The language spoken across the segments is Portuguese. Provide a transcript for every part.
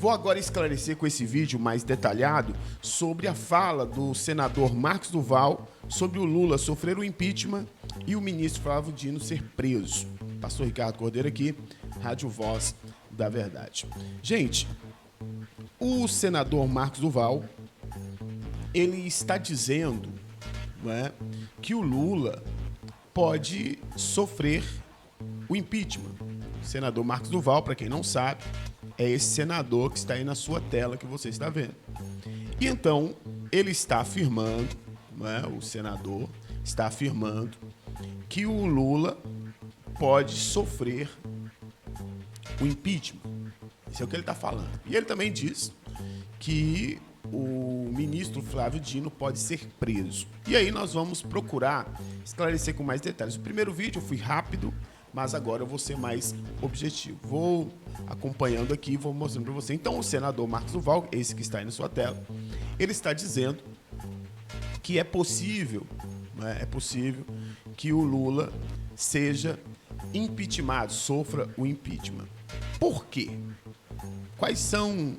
Vou agora esclarecer com esse vídeo mais detalhado sobre a fala do senador Marcos Duval sobre o Lula sofrer o impeachment e o ministro Flávio Dino ser preso. Pastor Ricardo Cordeiro aqui, Rádio Voz da Verdade. Gente, o senador Marcos Duval, ele está dizendo, não é, que o Lula pode sofrer o impeachment. O senador Marcos Duval, para quem não sabe, é esse senador que está aí na sua tela que você está vendo. E então, ele está afirmando, não é, o senador está afirmando que o Lula pode sofrer o impeachment. Isso é o que ele está falando. E ele também diz que o ministro Flávio Dino pode ser preso. E aí nós vamos procurar esclarecer com mais detalhes. O primeiro vídeo eu fui rápido, mas agora eu vou ser mais objetivo. Vou acompanhando aqui e vou mostrando para você. Então, o senador Marcos Duval, esse que está aí na sua tela, ele está dizendo que é possível, né, que o Lula seja impeachmentado, sofra o impeachment. Por quê? Quais são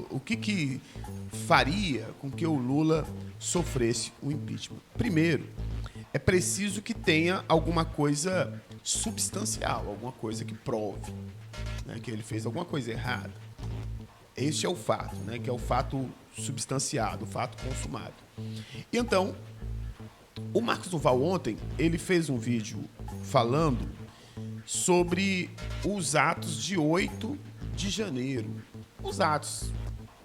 o que faria com que o Lula sofresse o impeachment? Primeiro, é preciso que tenha alguma coisa substancial, alguma coisa que prove, né, que ele fez alguma coisa errada. Este é o fato, né, que é o fato substanciado, o fato consumado. E então, o Marcos Duval ontem, ele fez um vídeo falando sobre os atos de 8 de janeiro. Os atos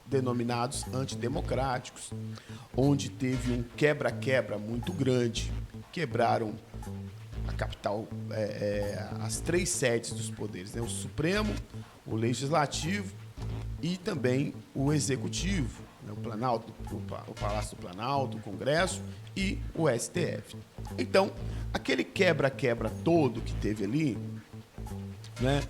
denominados antidemocráticos, onde teve um quebra-quebra muito grande. Quebraram a capital, as 3 sedes dos poderes, né? O Supremo, o Legislativo e também o Executivo, né? O Planalto, o Palácio do Planalto, o Congresso e o STF. Então, aquele quebra-quebra todo que teve ali, né?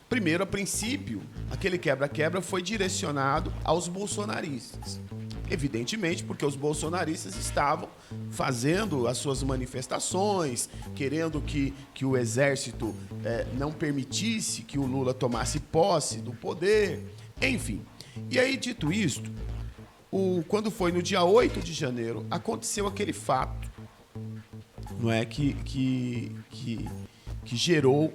Primeiro, a princípio, aquele quebra-quebra foi direcionado aos bolsonaristas. Evidentemente, porque os bolsonaristas estavam fazendo as suas manifestações, querendo que o exército não permitisse que o Lula tomasse posse do poder, enfim. E aí, dito isto, quando foi no dia 8 de janeiro, aconteceu aquele fato, não é, que gerou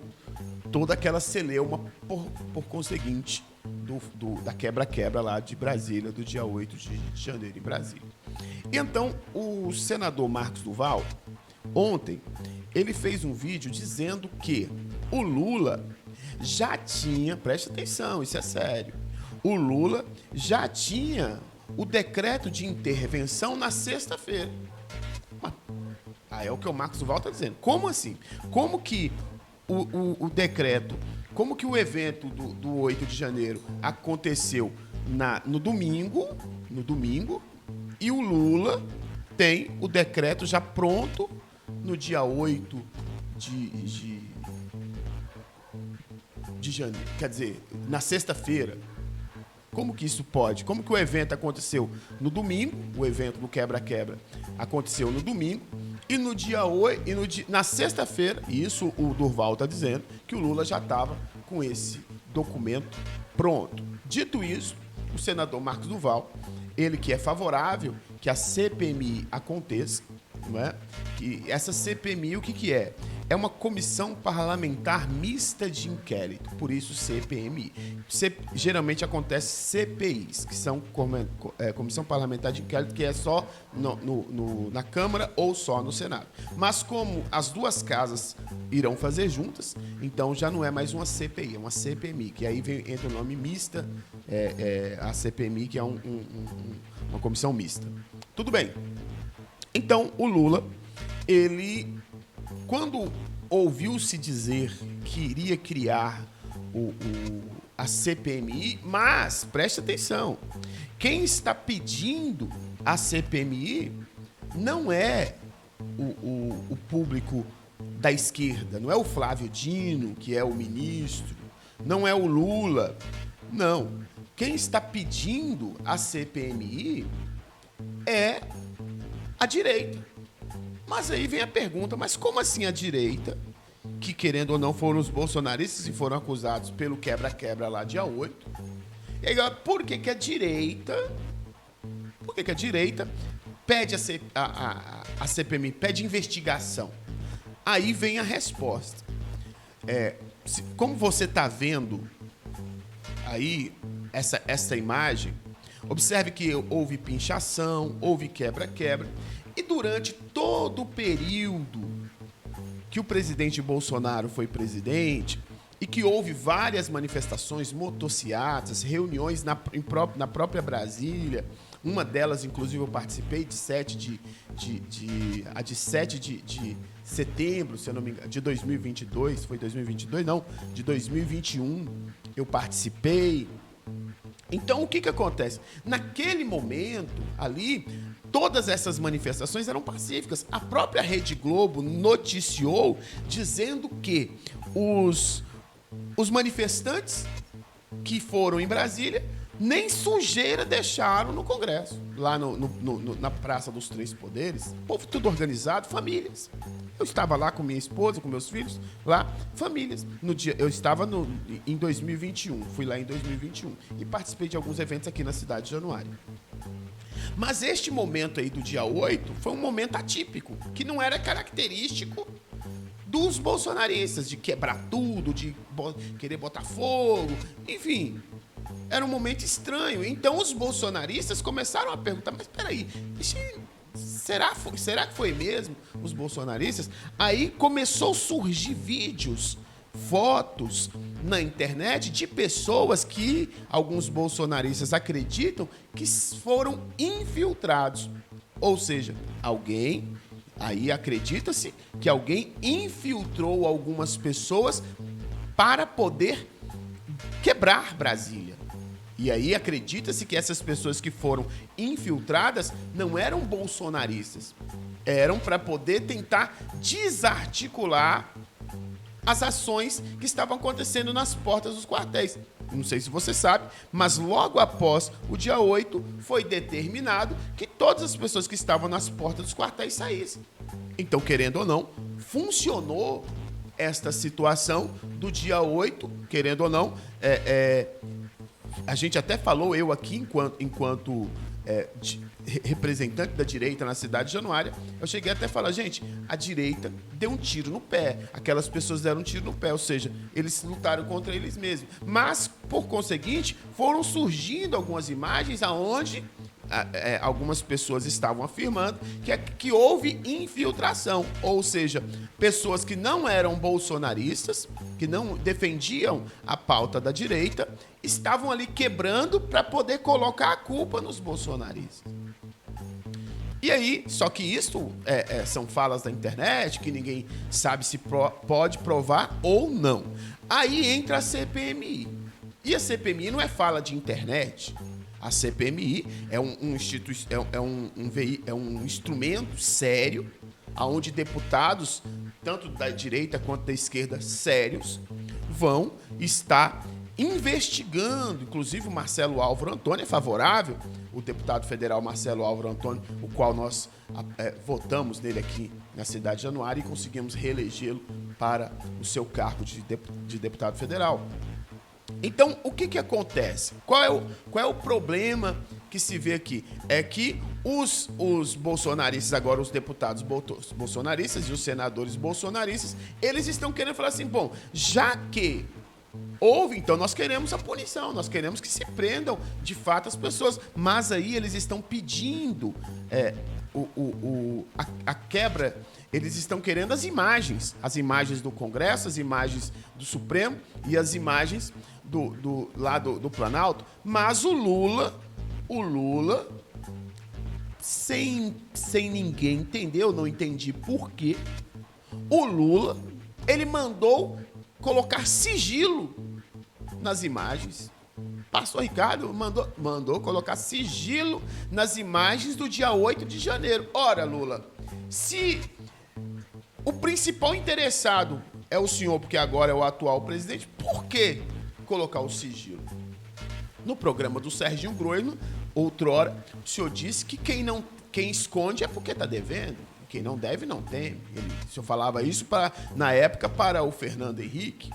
toda aquela celeuma por conseguinte da quebra-quebra lá de Brasília, do dia 8 de janeiro em Brasília. Então, o senador Marcos Duval, ontem, ele fez um vídeo dizendo que o Lula já tinha, preste atenção, isso é sério, o Lula já tinha o decreto de intervenção na sexta-feira. Aí é o que o Marcos Duval está dizendo. Como assim? Como que o decreto, como que o evento do 8 de janeiro aconteceu no domingo, e o Lula tem o decreto já pronto no dia 8 de janeiro, quer dizer, na sexta-feira? Como que isso pode? Como que o evento aconteceu no domingo, o evento do quebra-quebra aconteceu no domingo, e no dia 8, na sexta-feira, e isso o Durval está dizendo, que o Lula já estava com esse documento pronto. Dito isso, o senador Marcos Duval, ele que é favorável que a CPMI aconteça, não é? Que essa CPMI, o que é? É uma comissão parlamentar mista de inquérito, por isso CPMI. Geralmente acontece CPIs, que são comissão parlamentar de inquérito, que é só na Câmara ou só no Senado. Mas como as duas casas irão fazer juntas, então já não é mais uma CPI, é uma CPMI, que aí entra o nome mista, a CPMI, que é uma comissão mista. Tudo bem. Então, o Lula, ele, quando ouviu-se dizer que iria criar a CPMI, mas, preste atenção, quem está pedindo a CPMI não é o público da esquerda, não é o Flávio Dino, que é o ministro, não é o Lula, não. Quem está pedindo a CPMI é a direita. Mas aí vem a pergunta, mas como assim a direita que, querendo ou não, foram os bolsonaristas e foram acusados pelo quebra-quebra lá dia 8. E aí, por que a direita... Por que a direita pede a CPMI, pede investigação? Aí vem a resposta. Como você está vendo aí essa imagem, observe que houve pinchação, houve quebra-quebra, e durante todo o período que o presidente Bolsonaro foi presidente e que houve várias manifestações, motociatas, reuniões na própria Brasília. Uma delas, inclusive, eu participei de 7 de setembro, se eu não me engano, de 2022. Foi 2022? Não, de 2021 eu participei. Então, o que acontece? Naquele momento, ali, todas essas manifestações eram pacíficas. A própria Rede Globo noticiou dizendo que os manifestantes que foram em Brasília nem sujeira deixaram no Congresso, lá na Praça dos Três Poderes. Povo tudo organizado, famílias. Eu estava lá com minha esposa, com meus filhos, lá, famílias. Eu estava em 2021, fui lá em 2021 e participei de alguns eventos aqui na cidade de Januário. Mas este momento aí do dia 8 foi um momento atípico, que não era característico dos bolsonaristas, de quebrar tudo, de querer botar fogo, enfim... Era um momento estranho. Então, os bolsonaristas começaram a perguntar, mas peraí, será que foi mesmo os bolsonaristas? Aí começou a surgir vídeos, fotos na internet de pessoas que alguns bolsonaristas acreditam que foram infiltrados. Ou seja, aí acredita-se que alguém infiltrou algumas pessoas para poder quebrar Brasília. E aí acredita-se que essas pessoas que foram infiltradas não eram bolsonaristas. Eram para poder tentar desarticular as ações que estavam acontecendo nas portas dos quartéis. Não sei se você sabe, mas logo após o dia 8 foi determinado que todas as pessoas que estavam nas portas dos quartéis saíssem. Então, querendo ou não, funcionou esta situação do dia 8, querendo ou não, a gente até falou, eu aqui, enquanto representante da direita na cidade de Januária, eu cheguei até a falar, gente, a direita deu um tiro no pé, aquelas pessoas deram um tiro no pé, ou seja, eles lutaram contra eles mesmos. Mas, por conseguinte, foram surgindo algumas imagens aonde algumas pessoas estavam afirmando que houve infiltração, ou seja, pessoas que não eram bolsonaristas, que não defendiam a pauta da direita, estavam ali quebrando para poder colocar a culpa nos bolsonaristas. E aí, só que isso são falas da internet, que ninguém sabe se pode provar ou não. Aí entra a CPMI. E a CPMI não é fala de internet. A CPMI é um instrumento sério, onde deputados, tanto da direita quanto da esquerda, sérios, vão estar investigando. Inclusive o Marcelo Álvaro Antônio é favorável, o deputado federal Marcelo Álvaro Antônio, o qual nós votamos nele aqui na cidade de Januária e conseguimos reelegê-lo para o seu cargo de deputado federal. Então, o que acontece? Qual é o problema que se vê aqui? É que os bolsonaristas, agora os deputados bolsonaristas e os senadores bolsonaristas, eles estão querendo falar assim, bom, já que houve, então nós queremos a punição, nós queremos que se prendam de fato as pessoas, mas aí eles estão pedindo a quebra, eles estão querendo as imagens do Congresso, as imagens do Supremo e as imagens do Planalto, mas o Lula, sem ninguém entender, eu não entendi por quê, o Lula, ele mandou colocar sigilo nas imagens. Pastor Ricardo mandou colocar sigilo nas imagens do dia 8 de janeiro. Ora, Lula, se o principal interessado é o senhor, porque agora é o atual presidente, por que colocar o sigilo? No programa do Serginho Groisman, outrora, o senhor disse que quem esconde é porque está devendo. Quem não deve, não teme. O senhor falava isso na época para o Fernando Henrique.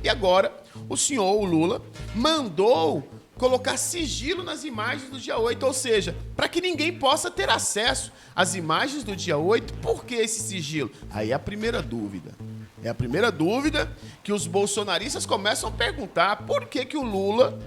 E agora, o senhor, o Lula, mandou colocar sigilo nas imagens do dia 8, ou seja, para que ninguém possa ter acesso às imagens do dia 8. Por que esse sigilo? Aí é a primeira dúvida. É a primeira dúvida que os bolsonaristas começam a perguntar: por que o Lula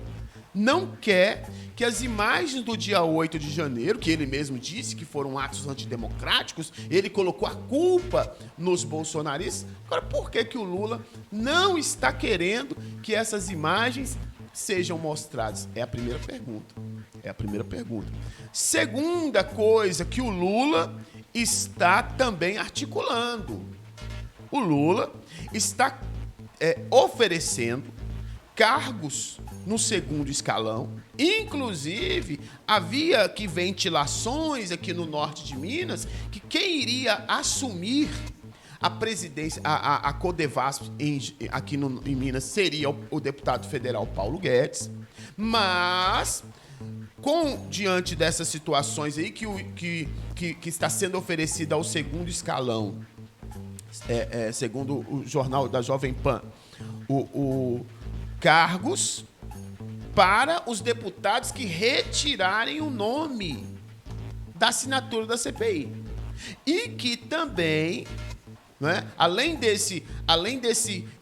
não quer que as imagens do dia 8 de janeiro, que ele mesmo disse que foram atos antidemocráticos, ele colocou a culpa nos bolsonaristas. Agora, por que o Lula não está querendo que essas imagens sejam mostradas? É a primeira pergunta. É a primeira pergunta. Segunda coisa que o Lula está também articulando. O Lula está oferecendo cargos no segundo escalão. Inclusive, havia aqui ventilações aqui no norte de Minas que quem iria assumir a presidência, a Codevasp aqui em Minas seria o deputado federal Paulo Guedes. Mas, diante dessas situações aí que está sendo oferecida ao segundo escalão, segundo o jornal da Jovem Pan, cargos para os deputados que retirarem o nome da assinatura da CPI. E que também, né, além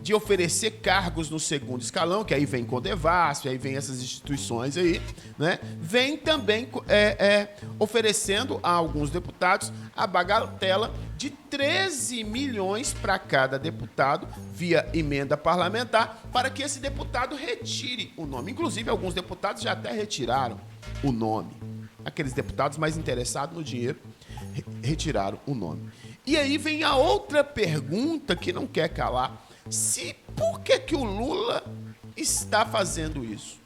de oferecer cargos no segundo escalão, que aí vem Codevasp, aí vem essas instituições aí, né, vem também oferecendo a alguns deputados a bagatela de 13 milhões para cada deputado, via emenda parlamentar, para que esse deputado retire o nome. Inclusive, alguns deputados já até retiraram o nome. Aqueles deputados mais interessados no dinheiro retiraram o nome. E aí vem a outra pergunta que não quer calar. Por que o Lula está fazendo isso?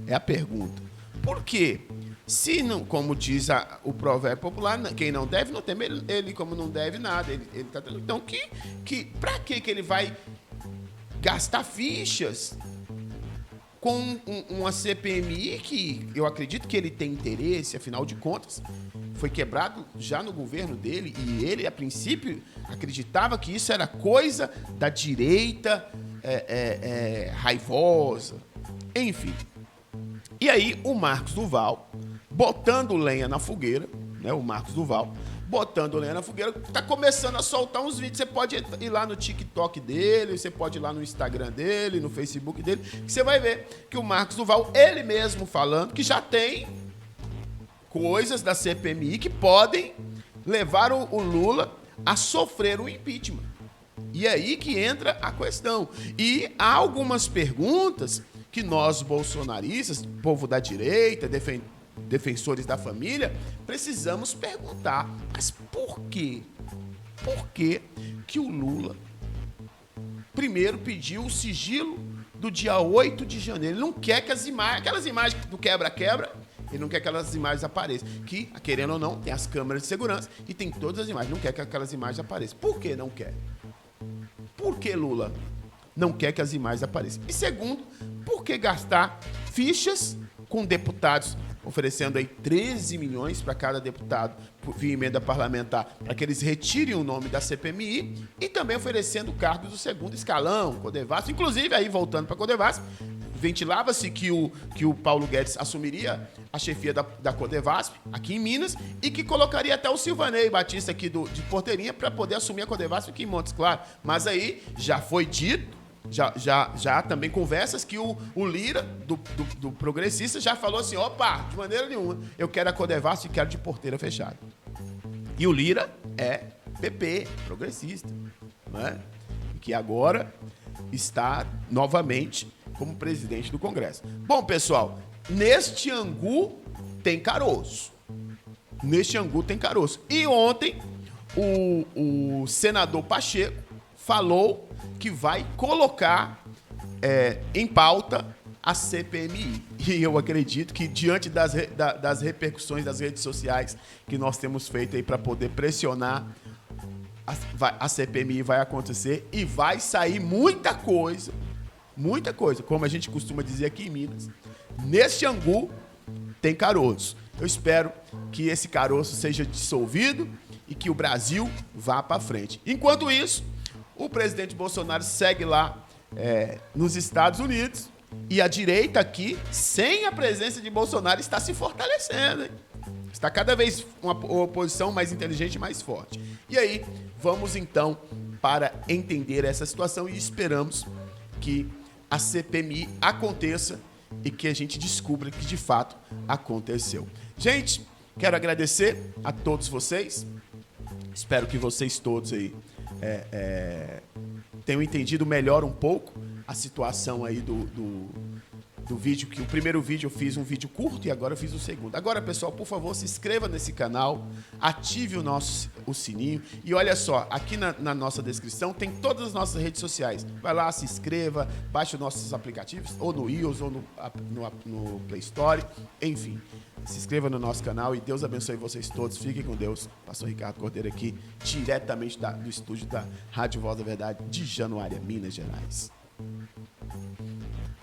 É a pergunta. Por quê? Se não, como diz o provérbio popular, quem não deve não teme, ele como não deve nada. Ele tá, então, para que ele vai gastar fichas com uma CPMI que eu acredito que ele tem interesse, afinal de contas, foi quebrado já no governo dele e ele, a princípio, acreditava que isso era coisa da direita raivosa, enfim. E aí o Marcos Duval, botando lenha na fogueira, né, o Marcos Duval, botando lenha na fogueira, tá começando a soltar uns vídeos. Você pode ir lá no TikTok dele, você pode ir lá no Instagram dele, no Facebook dele, que você vai ver que o Marcos Duval, ele mesmo falando que já tem coisas da CPMI que podem levar o Lula a sofrer o impeachment. E aí que entra a questão. E há algumas perguntas que nós, bolsonaristas, povo da direita, defensores da família, precisamos perguntar. Mas por quê? Por que o Lula primeiro pediu o sigilo do dia 8 de janeiro? Ele não quer que aquelas imagens do quebra-quebra, ele não quer que aquelas imagens apareçam. Que, querendo ou não, tem as câmeras de segurança e tem todas as imagens. Não quer que aquelas imagens apareçam. Por que não quer? Por que Lula não quer que as imagens apareçam? E segundo, por que gastar fichas com deputados, oferecendo aí 13 milhões para cada deputado via emenda parlamentar, para que eles retirem o nome da CPMI, e também oferecendo cargos do segundo escalão, Codevasp. Inclusive, aí voltando para Codevasp, ventilava-se que o Paulo Guedes assumiria a chefia da Codevasp aqui em Minas e que colocaria até o Silvanei Batista aqui de Porteirinha para poder assumir a Codevasp aqui em Montes Claros. Mas aí já foi dito, já também conversas que o Lira, do progressista, já falou assim: opa, de maneira nenhuma, eu quero a Codevasp e quero de porteira fechada. E o Lira é PP, progressista, né? Que agora está novamente como presidente do Congresso. Bom, pessoal, neste angu tem caroço. Neste angu tem caroço. E ontem o senador Pacheco falou que vai colocar em pauta a CPMI. E eu acredito que, diante das repercussões das redes sociais que nós temos feito aí para poder pressionar, a CPMI vai acontecer e vai sair muita coisa, como a gente costuma dizer aqui em Minas. Neste angu tem caroço. Eu espero que esse caroço seja dissolvido e que o Brasil vá para frente. Enquanto isso, o presidente Bolsonaro segue lá nos Estados Unidos e a direita aqui, sem a presença de Bolsonaro, está se fortalecendo, hein? Está cada vez uma oposição mais inteligente e mais forte. E aí, vamos então para entender essa situação e esperamos que a CPMI aconteça e que a gente descubra que de fato aconteceu. Gente, quero agradecer a todos vocês. Espero que vocês todos aí tenham entendido melhor um pouco a situação aí do vídeo, que o primeiro vídeo eu fiz um vídeo curto e agora eu fiz o segundo. Agora, pessoal, por favor, se inscreva nesse canal, ative o sininho e olha só, aqui na nossa descrição tem todas as nossas redes sociais. Vai lá, se inscreva, baixe os nossos aplicativos, ou no iOS ou no Play Store, enfim. Se inscreva no nosso canal e Deus abençoe vocês todos. Fiquem com Deus. Pastor Ricardo Cordeiro aqui, diretamente do estúdio da Rádio Voz da Verdade de Januária, Minas Gerais.